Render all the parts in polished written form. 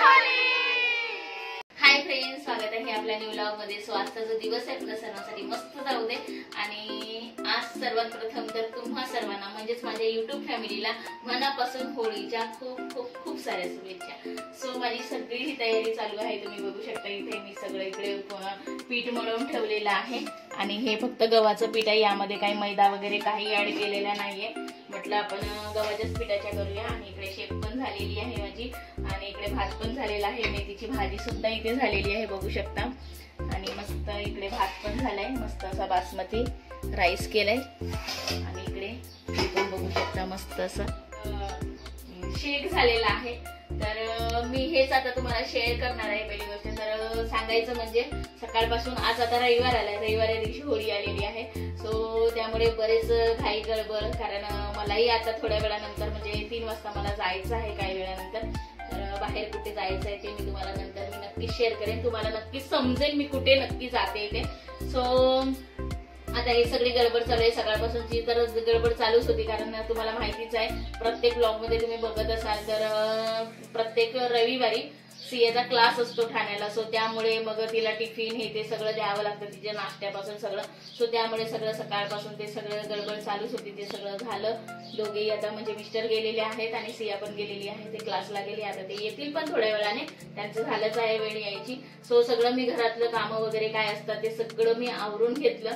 Hi friends, स्वागत आहे आपल्या न्यू व्लॉग मध्ये। सो आजचा जो दिवस आहे आपल्या सर्वांसाठी मस्त जाऊ दे। आणि आज सर्वात प्रथम तर तुम्हा सर्वांना म्हणजेच माझ्या YouTube फॅमिलीला मनापासून होळीच्या खूप खूप खूप साऱ्या शुभेच्छा। सो माझी सगळी ही तयारी चालू आहे, तुम्ही बघू शकता। इथे मी सगळं इकडे पीठ मळून ठेवलेलं आहे आणि हे फक्त गव्हाचं पीठ आहे, यामध्ये काही मैदा वगैरे काही ऍड केलेला नाहीये। म्हटलं आपण गव्हाच्याच पिठाच्या करूया। आणि इकडे शेक पण झालेली आहे माझी आणि इकडे भात पण झालेला आहे, मेथीची भाजी सुद्धा इथे झालेली आहे, बघू शकता। आणि मस्त इकडे भात पण झालाय, मस्त असा बासमती राईस केलाय आणि इकडे पण बघू शकता मस्त असं शेक झालेला आहे। तर मी हेच आता तुम्हाला शेअर करणार आहे। पहिली गोष्ट तर सांगायचं म्हणजे सकाळपासून आज आता रविवार आलाय, रविवारी दिवशी होळी आलेली आहे। सो त्यामुळे बरेच घाई गडबड, कारण मलाही आता थोड्या वेळानंतर म्हणजे 3 वाजता मला जायचं आहे, काही वेळानंतर। तर बाहेर कुठे जायचं आहे ते मी तुम्हाला नंतर मी नक्की शेअर करेन, तुम्हाला नक्की समजेल मी कुठे नक्की जाते ते। सो आता हे सगळी गडबड चालू आहे, सकाळपासूनची तर गडबड चालूच होती, कारण तुम्हाला माहितीच आहे प्रत्येक ब्लॉग मध्ये तुम्ही बघत असाल तर प्रत्येक रविवारी सीएचा क्लास असतो ठाण्याला। सो त्यामुळे मग तिला टिफिन हे ते सगळं द्यावं लागतं, तिच्या नाश्त्यापासून सगळं। सो त्यामुळे सगळं सकाळपासून ते सगळं गडबड चालूच होती, ते सगळं झालं। दोघेही आता म्हणजे मिस्टर गेलेले आहेत आणि सिया पण गेलेली आहे, ते क्लासला गेली। आता ते येतील पण थोड्या वेळाने, त्यांचं झालंच आहे वेळ यायची। सो सगळं मी घरातलं काम वगैरे काय असतात ते सगळं मी आवरून घेतलं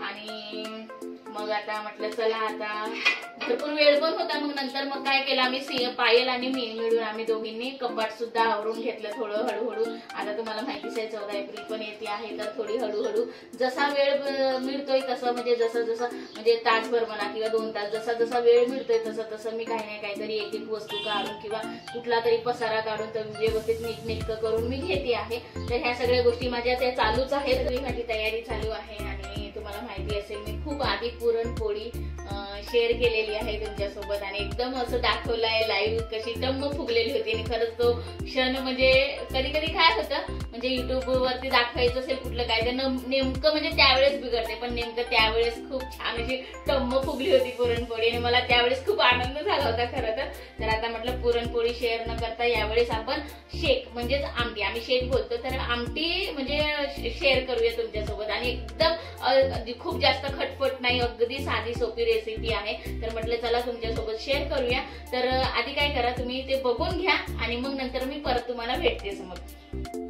आणि मग आता म्हटलं चला, आता भरपूर वेळ पण होता। मग नंतर मग काय केलं आम्ही, पायल आणि मी मिळून आम्ही दोघींनी कपाट सुद्धा आवरून घेतलं थोडं हळूहळू। आता तुम्हाला माहितीच आहे 14 एप्रिल पण येते आहे, तर थोडी हळूहळू जसा वेळ मिळतोय तसं, म्हणजे जसं जसं म्हणजे तासभर म्हणा किंवा 2 तास, जसा जसा वेळ मिळतोय तसं तसं मी काही नाही काहीतरी एक एक वस्तू काढून किंवा कुठला तरी पसारा काढून तर व्यवस्थित नीटनेटकं करून मी घेते आहे। तर ह्या सगळ्या गोष्टी माझ्या त्या चालूच आहेत, माझी तयारी चालू आहे। आणि तुम्हाला माहिती असेल मी खूप आधी पुरणपोळी शेअर केलेली आहे तुमच्यासोबत आणि एकदम असं दाखवलं आहे लाईव्ह, कशी टम्म फुगलेली होती। आणि खरंच तो क्षण म्हणजे कधी कधी काय होतं, म्हणजे युट्यूब वरती दाखवायचं असेल कुठलं काय तर नेमकं म्हणजे त्यावेळेस बिघडते, पण नेमकं त्यावेळेस खूप छान अशी टम्म फुगली होती पुरणपोळी आणि मला त्यावेळेस खूप आनंद झाला होता खरं तर। आता म्हटलं पुरणपोळी शेअर न करता यावेळेस आपण शेक म्हणजेच आमटी, आम्ही शेक बोलतो, तर आमटी म्हणजे शेअर करूया तुमच्यासोबत। आणि एकदम खूप जास्त खटपट नाही, अगदी साधी सोपी रेसिपी आहे। तर म्हटलं चला तुमच्यासोबत शेअर करूया। तर आधी काय करा, तुम्ही ते बघून घ्या आणि मग नंतर मी परत तुम्हाला भेटते समोर।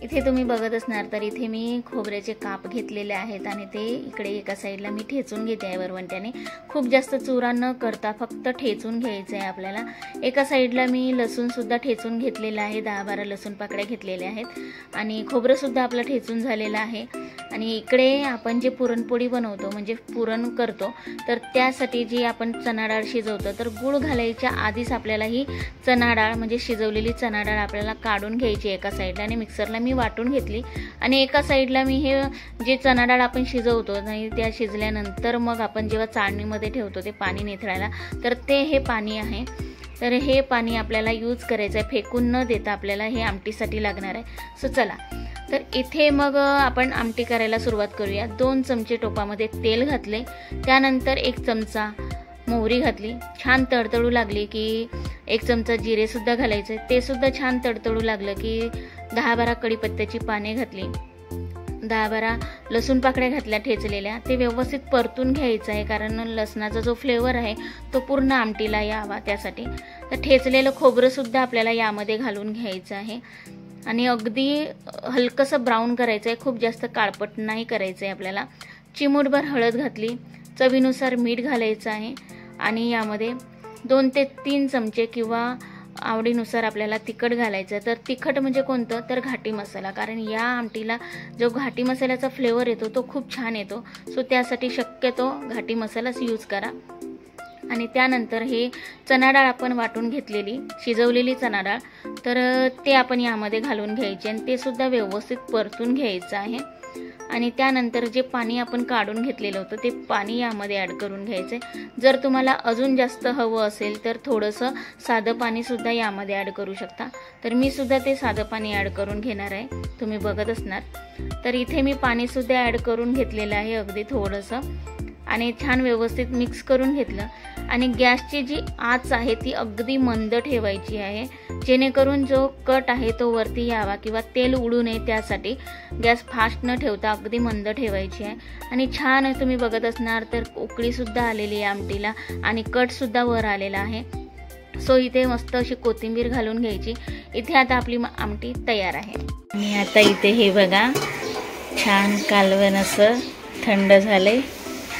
इथे तुम्ही बघत असणार तर इथे मी खोबऱ्याचे काप घेतलेले आहेत आणि ते इकडे एका साईडला मी ठेचून घेते आहे वरवंट्याने। खूप जास्त चुरा न करता फक्त ठेचून घ्यायचं आहे आपल्याला। एका साईडला मी लसूण सुद्धा ठेचून घेतलेला आहे, 10-12 लसूण पाकळ्या घेतलेल्या आहेत आणि खोबरं सुद्धा आपलं ठेचून झालेलं आहे। आणि इकडे आपण जे पुरणपोळी बनवतो म्हणजे पुरण करतो, तर त्यासाठी जी आपण चणा डाळ शिजवतो, तर गूळ घालायच्या आधीच आपल्याला ही चणा डाळ म्हणजे शिजवलेली चणा डाळ आपल्याला काढून घ्यायची एका साईडला आणि मिक्सरला मी वाटून घेतली। आणि एका साईडला मी हे जे चणा डाळ आपण शिजवतो आणि त्या शिजल्यानंतर मग आपण जेव्हा चाळणीमध्ये ठेवतो ते पाणी निथळायला, तर ते हे पाणी आहे। तर हे पाणी आपल्याला यूज करायचं आहे, फेकून न देता आपल्याला हे आमटीसाठी लागणार आहे। सो चला, तर इथे मग आपण आमटी करायला सुरुवात करूया। 2 चमचे टोपामध्ये तेल घातले, त्यानंतर 1 चमचा मोहरी घातली, छान तडतडू लागली की 1 चमचा जिरे सुद्धा घालायचे, ते सुद्धा छान तडतडू लागलं की 10-12 कढीपत्त्याची पाने घातली, 10-12 लसूण पाकळ्या घातल्या ठेचलेल्या। ते व्यवस्थित परतून घ्यायचं आहे, कारण लसणाचा जो फ्लेवर आहे तो पूर्ण आमटीला यावा त्यासाठी। तर ठेचलेलं खोबरं सुद्धा आपल्याला यामध्ये घालून घ्यायचं आहे आणि अगदी हलकंसं ब्राऊन करायचं आहे, खूप जास्त काळपट नाही करायचं आहे आपल्याला। चिमूटभर हळद घातली, चवीनुसार मीठ घालायचं आहे आणि यामध्ये 2 ते 3 चमचे किंवा आवडीनुसार आपल्याला तिखट घालायचं। तर तिखट म्हणजे कोणतं, तर घाटी मसाला, कारण या आमटीला जो घाटी मसाल्याचा फ्लेवर येतो तो खूप छान येतो। सो त्यासाठी शक्यतो घाटी मसालाच यूज करा। आणि त्यानंतर हे चणा डाळ आपण वाटून घेतलेली शिजवलेली चणा डाळ, तर ते आपण यामध्ये घालून घ्यायचे आणि ते सुद्धा व्यवस्थित परतून घ्यायचं आहे। आणि त्यानंतर जे पाणी आपण काढून घेतलेलं होतं ते पाणी यामध्ये ॲड करून घ्यायचं आहे। जर तुम्हाला अजून जास्त हवं असेल तर थोडंसं साधं पाणी सुद्धा यामध्ये ॲड करू शकता। तर मी सुद्धा ते साधं पाणी ॲड करून घेणार आहे, तुम्ही बघत असणार। तर इथे मी पाणी सुद्धा ॲड करून घेतलेलं आहे अगदी थोडंसं। आणि छान व्यवस्थित मिक्स करून घेतलं. आणि गॅसची जी आच आहे ती अगदी मंद ठेवायची आहे, जेणेकरून जो कट आहे तो वरती यावा किंवा तेल उडू नये, त्यासाठी गॅस फास्ट न ठेवता अगदी मंद ठेवायची आहे. आणि छान तुम्ही बघत असणार तर उकळीसुद्धा आलेली आहे आमटीला आणि कटसुद्धा वर आलेला आहे. सो इथे मस्त अशी कोथिंबीर घालून घ्यायची. इथे आता आपली आमटी तयार आहे. आणि आता इथे हे बघा छान कालवण असं थंड झाले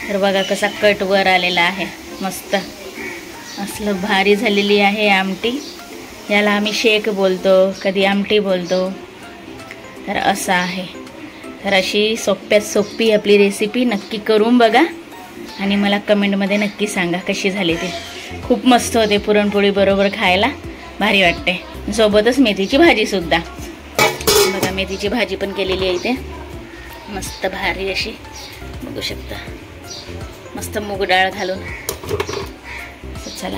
तर बघा कसा कट वर आलेला आहे. मस्त असलं भारी झालेली आहे आमटी. याला आम्ही शेक बोलतो, कधी आमटी बोलतो. तर असं आहे. तर अशी सोप्यात सोपी आपली रेसिपी नक्की करून बघा आणि मला कमेंटमध्ये नक्की सांगा कशी झाली ती. खूप मस्त होते, पुरणपोळी बरोबर खायला भारी वाटते. सोबतच मेथीची भाजीसुद्धा बघा, मेथीची भाजी पण केलेली आहे इथे मस्त भारी अशी, बघू शकता. मस्त मूग डाळ घालून. चला,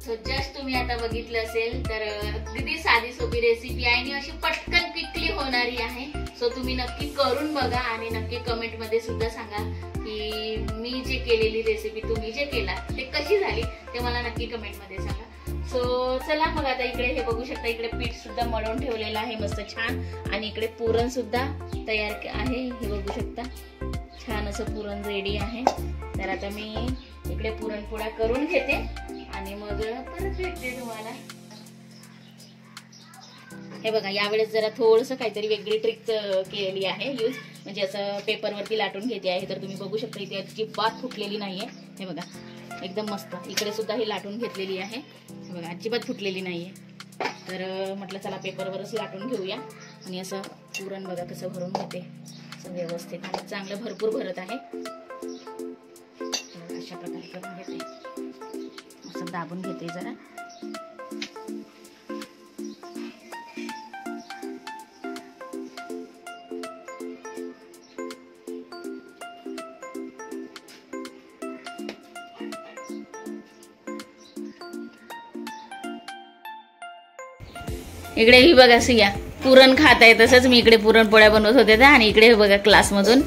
सो जस्ट तुम्ही आता बघितलं असेल तर अगदी साधी सोपी रेसिपी आहे आणि अशी पटकन क्विकली होणारी आहे. सो तुम्ही नक्की करून बघा आणि नक्की कमेंट मध्ये सुद्धा सांगा की मी जे केलेली रेसिपी तुम्ही जे केला ते कशी झाली ते मला नक्की कमेंट मध्ये सांगा. सो चला मग आता इकडे हे बघू शकता, इकडे पीठ सुद्धा मळून ठेवलेलं आहे मस्त छान. आणि इकडे पुरण सुद्धा तयार आहे, हे बघू शकता. छान असं पुरण रेडी आहे. तर आता मी इकडे पुरणपोळ्या करून घेते आणि मग परत भेटते तुम्हाला. हे बघा, यावेळेस जरा थोडंसं काहीतरी वेगळी ट्रिक केलेली आहे यूज, म्हणजे असं पेपरवरती लाटून घेते आहे. तर तुम्ही बघू शकता इथे अजिबात फुटलेली नाहीये. हे बघा एकदम मस्त. इकडे सुद्धा ही लाटून घेतलेली आहे. हे बघा अजिबात फुटलेली नाहीये. तर म्हटलं चला पेपरवरच लाटून घेऊया. आणि असं पुरण बघा कसं भरून घेते असं व्यवस्थित आणि चांगलं भरपूर भरत आहे. अशा प्रकारे करून घेते, असं दाबून घेते जरा. इकडे ही बघा सिया पुरण खात आहे, तसंच मी इकडे पुरणपोळ्या बनवत होते आणि इकडे बघा क्लासमधून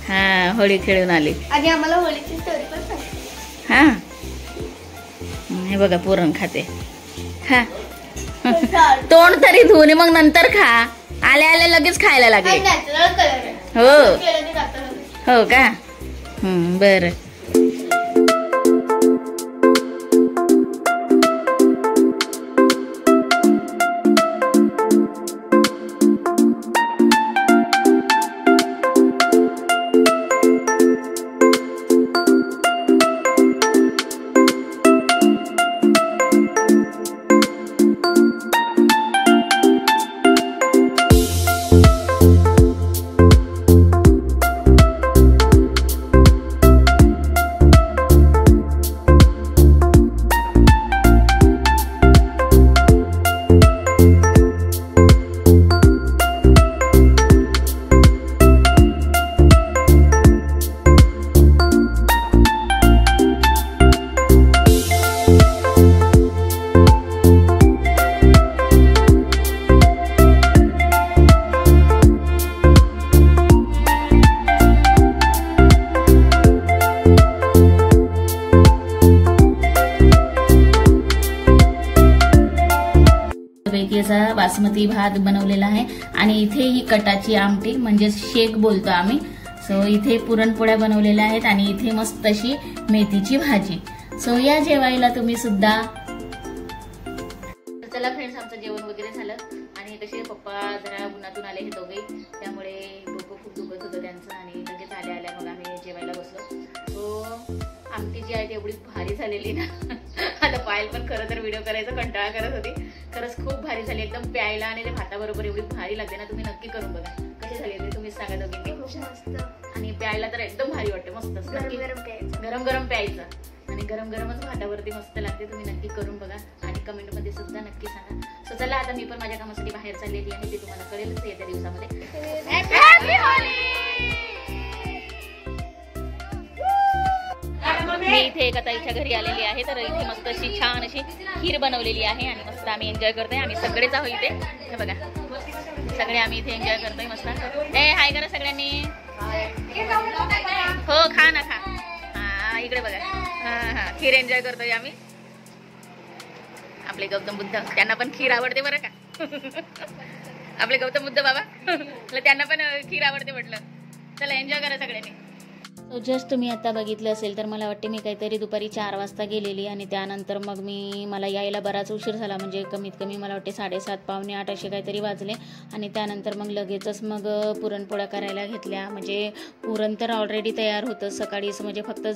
हा होळी खेळून आली आणि आम्हाला होळीची स्टोरी पण सांगितली. हा हे बघा पुरण खाते. हा तोंड तरी धुवून मग नंतर खा, आल्या आल्या लगेच खायला लागले. नॅचरल कलर आहे. हो केलं की जातं लगेच. हो का. बरं. असा बासमती भात बनवलेला आहे आणि इथे ही कटाची आमटी म्हणजे शेक बोलतो आम्ही. सो इथे पुरणपोळ्या बनवलेल्या आहेत आणि इथे मस्त अशी मेथीची भाजी. सो या जेवायला तुम्ही सुद्धा. चला फ्रेंड्स, आमचं जेवण वगैरे झालं आणि तसे पप्पा जरा उन्हातून आले हे दोघे, त्यामुळे डोकं खूप दुखत होतं त्यांचं आणि लगेच आल्या आल्या मग आम्ही जेवायला बसलो. सो आमटी जी आहे ती एवढी भारी झालेली ना, आता पायल पण खरं तर व्हिडिओ करायचा कंटाळा करत होती. खरंच खूप भारी झाली, एकदम प्यायला आणि ते भाताबरोबर एवढी भारी लागते ना. तुम्ही नक्की करून बघा कशी झाली ते, तुम्हीच सांगा दोघींनी. आणि प्यायला तर एकदम भारी वाटते, मस्त गरम गरम प्यायचं आणि गरम गरमच भातावरती मस्त लागते. तुम्ही नक्की करून बघा आणि कमेंट मध्ये सुद्धा नक्की सांगा. सो चला आता मी पण माझ्या कामासाठी बाहेर चाललेली आहे, ते तुम्हाला कळेलच येत्या दिवसामध्ये. मी इथे एका ताईच्या घरी आलेली आहे, तर इथे मस्त अशी छान अशी खीर बनवलेली आहे आणि मस्त आम्ही एन्जॉय करतोय. आम्ही सगळेच आहोत इथे, हे बघा सगळे आम्ही इथे एन्जॉय करतोय मस्त. हाय करा सगळ्यांनी. हो खा ना खा. हा इकडे बघा. हा खीर एन्जॉय करतोय आम्ही. आपले गौतम बुद्ध त्यांना पण खीर आवडते बरं का. आपले गौतम बुद्ध बाबा त्यांना पण खीर आवडते म्हटलं. चला एन्जॉय करा सगळ्यांनी. जस्ट तुम्ही आता बघितलं असेल तर मला वाटते मी काहीतरी दुपारी 4 वाजता गेलेली आणि त्यानंतर मग मला यायला बराच उशीर झाला. म्हणजे कमीत कमी मला वाटते 7:30 पावणे 8 असे काहीतरी वाजले. आणि त्यानंतर मग लगेचच मग पुरणपोळ्या करायला घेतल्या. म्हणजे पुरण तर ऑलरेडी तयार होतं सकाळीच. म्हणजे फक्त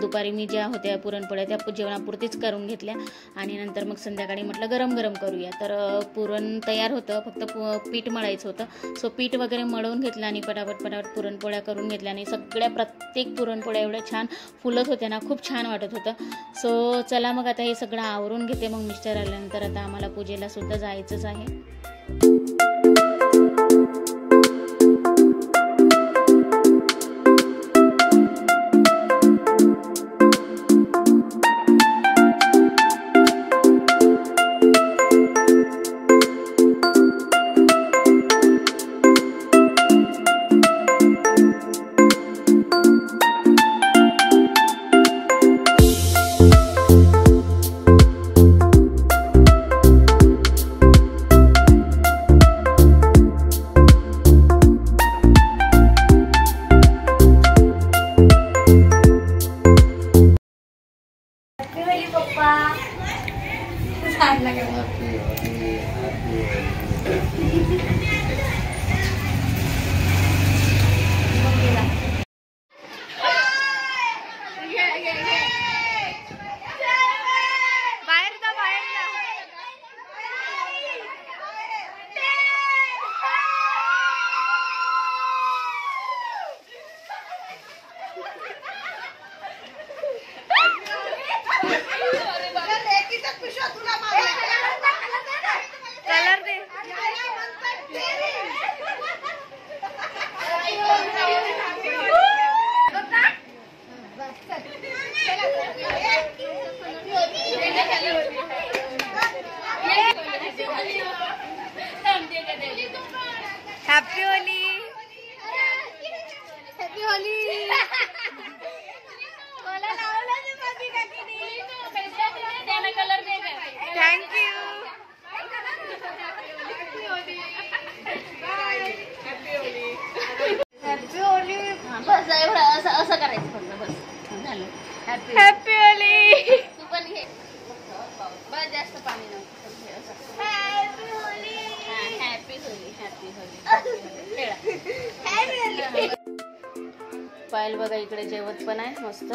दुपारी मी ज्या होत्या पुरणपोळ्या त्या जेवणापुरतीच करून घेतल्या. आणि नंतर मग संध्याकाळी म्हटलं गरम गरम करूया. तर पुरण तयार होतं फक्त पीठ मळायचं होतं. सो पीठ वगैरे मळून घेतलं आणि पटापट पुरणपोळ्या करून घेतल्या. आणि सगळ्या प्रत्येक पुरणपोळ्या एवढ्या छान फुलत होत्या ना, खूप छान वाटत होतं. सो चला मग आता हे सगळं आवरून घेते. मग मिस्टर आल्यानंतर आता आम्हाला पूजेला सुद्धा जायचंच आहे. Happy Holy. Happy Holy. मला लावला नाही माझी काकीने. त्याला कलर दे का. थँक्यू. Happy Holy. बस एवढं असं करायचं फक्त. बस झालं. Happy Holy. तू पण घे. बस जास्त पाणी नको. Happy Holy. Happy Holy. Happy Holy. खेळा. पायल बघा इकडे जेवत पण आहे मस्त.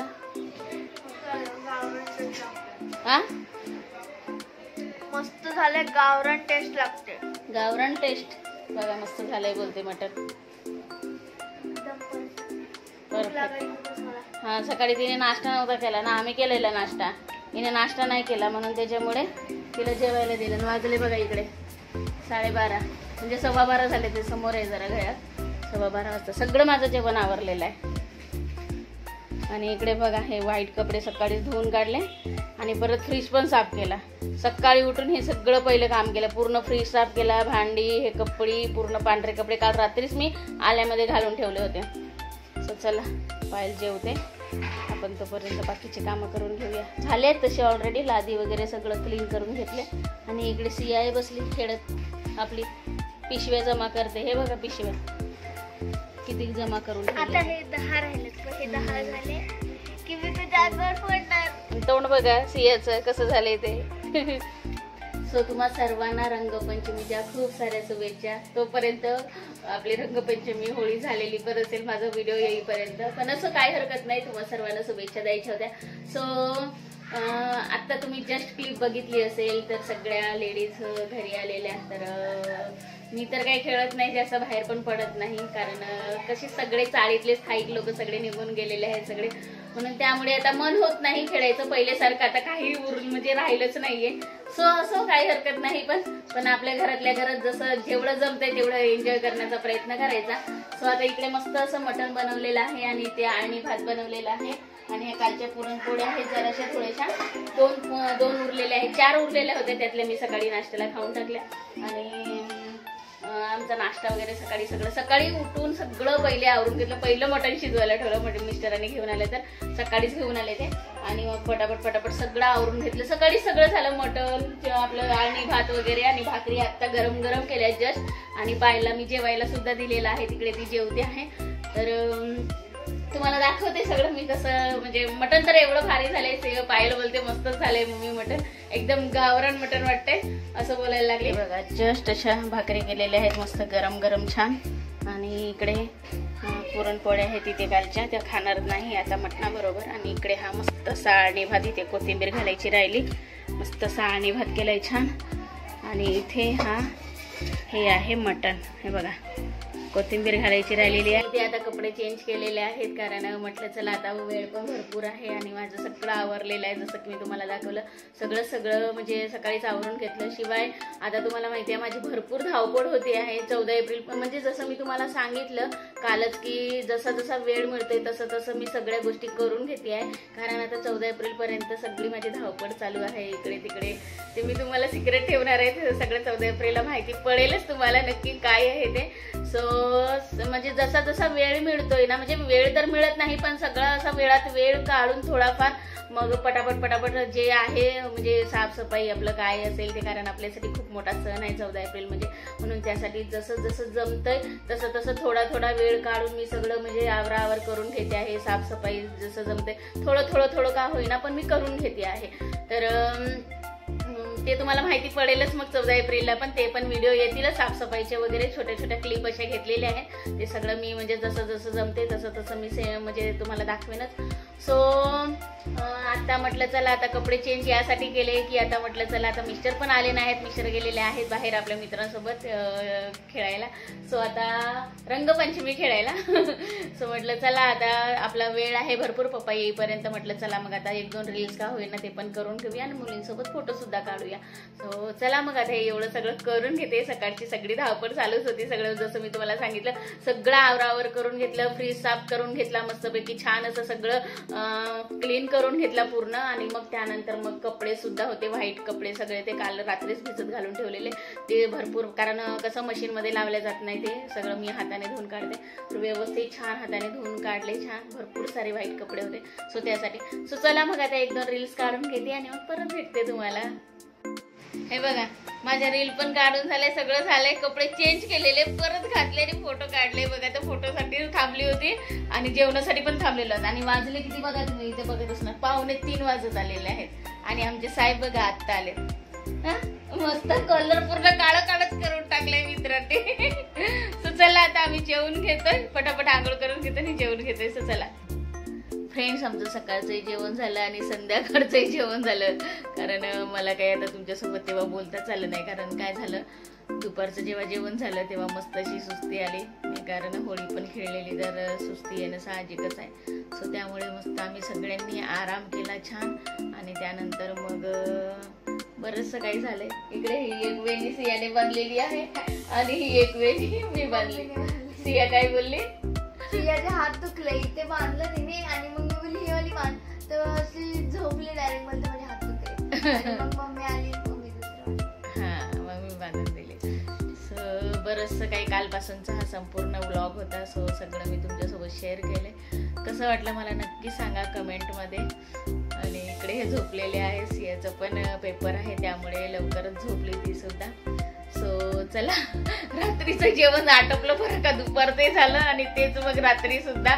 हा मस्त झाले. गावरान टेस्ट लागते. गावरान टेस्ट बघा मस्त झालंय बोलते मटन. हा सकाळी तिने नाश्ता नव्हता केला ना. आम्ही केलेला नाश्ता. हिने नाश्ता नाही केला म्हणून त्याच्यामुळे तिला जेवायला दिलं. वाजले बघा इकडे 12:30 म्हणजे 12:15 झाले. ते समोर आहे जरा घरात. 12:15 वाजता सगळं माझं जेवण आवरलेलं आहे. आणि इकडे बघा हे व्हाईट कपडे सकाळी धुवून काढले आणि परत फ्रीज पण साफ केला. सकाळी उठून हे सगळं पहिलं काम केलं. पूर्ण फ्रीज साफ केला. भांडी हे कपडे पूर्ण पांढरे कपडे काल रात्रीच मी आल्यामध्ये घालून ठेवले होते. सो चला पायल जेवते. आपण तोपर्यंत बाकीचे कामं करून घेऊया. झाले आहेत तसे ऑलरेडी. लादी वगैरे सगळं क्लीन करून घेतले. आणि इकडे सिया बसली खेळत. आपली पिशव्या जमा करते. हे बघा पिशव्या किती जमा करून आता हे 10 राहिलेत. पण हे 10 झाले की मी तुझ्या अंगावर पडणार. तोंड बघा सियाचं कसं झालंय ते. सो तुम्हा सर्वांना रंगपंचमीच्या खूप साऱ्या शुभेच्छा. तोपर्यंत आपली रंगपंचमी होळी झालेली पण असेल माझा व्हिडिओ येईपर्यंत. पण असं काही हरकत नाही. तुम्हा सर्वांना शुभेच्छा द्यायच्या होत्या. सो आत्ता तुम्ही जस्ट क्लिप बघितली असेल तर सगळ्या लेडीज घरी आलेल्या. तर मी तर काही खेळत नाही जास्त. बाहेर पण पडत नाही. कारण कसे सगळे चाळीतले स्थायिक लोक सगळे निघून गेलेले आहेत सगळे. म्हणून त्यामुळे आता मन होत नाही खेळायचं पहिल्यासारखं. आता काही म्हणजे राहिलंच नाहीये. सो असं काही हरकत नाही. पण आपल्या घरातल्या घरात जसं जेवढं जमतंय तेवढं एन्जॉय करण्याचा प्रयत्न करायचा. सो आता इकडे मस्त असं मटण बनवलेलं आहे आणि ते आणि भात बनवलेला आहे. आणि ह्या कालच्या पुरणपोळ्या आहेत जराशा थोड्याशा. दोन उरलेल्या आहेत. 4 उरलेल्या होत्या त्यातल्या मी सकाळी नाश्त्याला खाऊन टाकल्या. आणि आमचा नाश्ता वगैरे सकाळी उठून सगळं पहिले आवरून घेतलं. पहिलं मटण शिजवायला ठेवलं, म्हणजे मिस्टरांनी घेऊन आले तर सकाळीच घेऊन आले ते, आणि मग पटापट सगळं आवरून घेतलं. सकाळी सगळं झालं, मटण आपलं आणि भात वगैरे, आणि भाकरी आता गरम गरम केल्या जस्ट. आणि पायला मी जेवायला सुद्धा दिलेलं आहे, तिकडे ती जेवते आहे. तर तुम्हाला दाखवते सगळं मी कसं, म्हणजे मटण तर एवढं भारी झालंय. पायला बोलते मस्तच झालंय मम्मी मटण, एकदम गावरान मटण वाटतंय असं बोलायला लागले. बघा जस्ट अशा भाकरी केलेल्या आहेत मस्त गरम गरम छान. आणि इकडे पुरणपोळ्या आहेत तिथे कालच्या, त्या खाणार नाही आता मटणाबरोबर. आणि इकडे हा मस्त साळणी भात, इथे कोथिंबीर घालायची राहिली, मस्त साळणी भात केलाय छान. आणि इथे हे आहे मटण, हे बघा कोथिंबीर घालायची राहिलेली आहे. ते आता कपडे चेंज केलेले आहेत, कारण म्हटलं चला आता वेळ पण भरपूर आहे आणि माझं सगळं आवरलेलं आहे. जसं की मी तुम्हाला दाखवलं सगळं म्हणजे सकाळीच आवरून घेतलं. शिवाय आता तुम्हाला माहिती आहे माझी भरपूर धावपळ होती आहे. 14 एप्रिल म्हणजे जसं मी तुम्हाला सांगितलं कालच की जसा वेळ मिळतोय तसं मी सगळ्या गोष्टी करून घेते आहे. कारण आता 14 एप्रिल पर्यंत सगळी माझी धावपळ चालू आहे इकडे तिकडे. ते मी तुम्हाला सिक्रेट ठेवणार आहे, सगळं 14 एप्रिलला माहिती पडेलच तुम्हाला नक्की काय आहे ते. सो म्हणजे जसा वेळ मिळतोय ना, म्हणजे वेळ तर मिळत नाही पण सगळं असा वेळात वेळ काढून थोडाफार मग पटापट जे आहे म्हणजे साफसफाई आपलं काय असेल ते, कारण आपल्यासाठी खूप मोठा सण आहे 14 एप्रिल म्हणजे. म्हणून त्यासाठी जसं जमतंय तसं थोडा वेळ काढून मी सगळं म्हणजे आवरावर करून घेते आहे. साफसफाई जसं जमतंय थोडं का होईना पण मी करून घेते आहे. तर ते तुम्हाला माहिती पडेलच मग 14 एप्रिलला, पण ते पण व्हिडिओ येतीलच साफसफाईचे वगैरे. छोट्या क्लिप अशा घेतलेल्या आहेत, ते सगळं मी म्हणजे जसं जमते तसं मी म्हणजे तुम्हाला दाखवेनच. सो आता म्हटलं चला आता कपडे चेंज यासाठी केले की आता म्हटलं चला आता मिस्टर पण आले नाहीत, मिस्टर गेलेले आहेत बाहेर आपल्या मित्रांसोबत खेळायला. सो आता रंगपंचमी खेळायला. सो म्हटलं चला आता आपला वेळ आहे भरपूर पप्पा येईपर्यंत, म्हटलं चला मग आता 1-2 रील्स का होईना ते पण करून घेऊया आणि मुलींसोबत फोटो सुद्धा काढूया. सो चला मग आता एवढं सगळं करून घेते. सकाळची सगळी धावपळ चालूच होती, सगळं जसं मी तुम्हाला सांगितलं सगळं आवरावर करून घेतलं. फ्रीज साफ करून घेतला मस्तपैकी छान असं सगळं क्लीन करून घेतला पूर्ण. आणि मग त्यानंतर मग कपडे सुद्धा होते व्हाईट कपडे सगळे, ते काल रात्रीच भिजत घालून ठेवलेले ते भरपूर, कारण कसं मशीन मध्ये लावल्या जात नाही ते सगळं मी हाताने धुवून काढते. तर व्यवस्थित छान हाताने धुवून काढले छान, भरपूर सारे व्हाईट कपडे होते. सो त्यासाठी सो चला मग आता 1-2 रील्स काढून घेते आणि मग परत भेटते तुम्हाला. हे बघा माझ्या रील पण काढून झाले, सगळं झालंय, कपडे चेंज केलेले परत घातले आणि फोटो काढले. बघा त्या फोटोसाठी थांबली होती आणि जेवणासाठी पण थांबलेलं. आणि वाजले किती बघा तुम्ही इथे बघत असणार, 2:45 वाजत आलेले आहेत. आणि आमचे साहेब बघा आत्ता आले, मस्त कलर पूर्ण काळच करून टाकलाय मित्रांनी. सो चला आता आम्ही जेवून घेतोय, पटापट आंघोळ करून घेतो आणि जेवून घेतोय. सो चला फ्रेंड्स, आमचं सकाळचंही जेवण झालं आणि संध्याकाळचंही जेवण झालं. कारण मला काही आता तुमच्यासोबत तेव्हा बोलताच आलं नाही, कारण काय झालं दुपारचं जेव्हा जेवण झालं तेव्हा मस्त अशी सुस्ती आली, कारण होळी पण खेळलेली तर सुस्ती येणं साहजिकच आहे. सो त्यामुळे मस्त आम्ही सगळ्यांनी आराम केला छान. आणि त्यानंतर मग बरंचसं काही झालंय. इकडे ही एक वेणी सियाने बांधलेली आहे आणि ही एक वेणी मी बांधली. सिया काय बोलली? सियाचे हात दुखले, इथे बांधलं तिने आणि मग मी बोलली ही वाली बांध, तर अशी झोपली डायरेक्ट, मला माझे हात दुखले. मग मम्मी आली, मम्मी मम्मी बांधून दिली. सो बरंचसं काही कालपासूनचा हा संपूर्ण व्लॉग होता. सो सगळं मी तुमच्यासोबत शेअर केलंय. कसं वाटलं मला नक्की सांगा कमेंटमध्ये. आणि इकडे हे झोपलेले आहे, सियाचं पण पेपर आहे त्यामुळे लवकरच झोपली ती सुद्धा. सो चला रात्रीचं जेवण आटपलं बरं का, दुपारचं झालं आणि तेच मग रात्री सुद्धा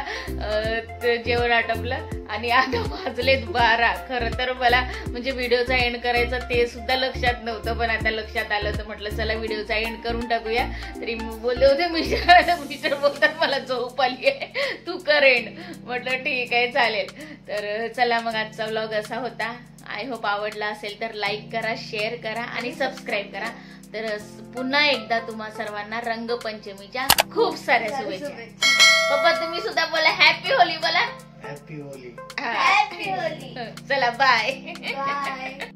जेवण आटपलं. आणि आता वाजलेत 12. खरं तर मला म्हणजे व्हिडिओचा एंड करायचा ते सुद्धा लक्षात नव्हतं, पण आता लक्षात आलं तर म्हटलं चला व्हिडिओचा एंड करून टाकूया. तरी बोलले होते मिस्टर बोलतात मला झोप आली आहे तू कर एंड, म्हटलं ठीक आहे चालेल. तर चला मग आजचा व्लॉग असा होता. आय होप आवडला असेल तर लाईक करा, शेअर करा आणि सबस्क्राईब करा. तर पुन्हा एकदा तुम्हा सर्वांना रंगपंचमीच्या खूप साऱ्या शुभेच्छा. पप्पा तुम्ही सुद्धा बोला हॅपी होली, बोला हॅपी होली. चला बाय. बाय.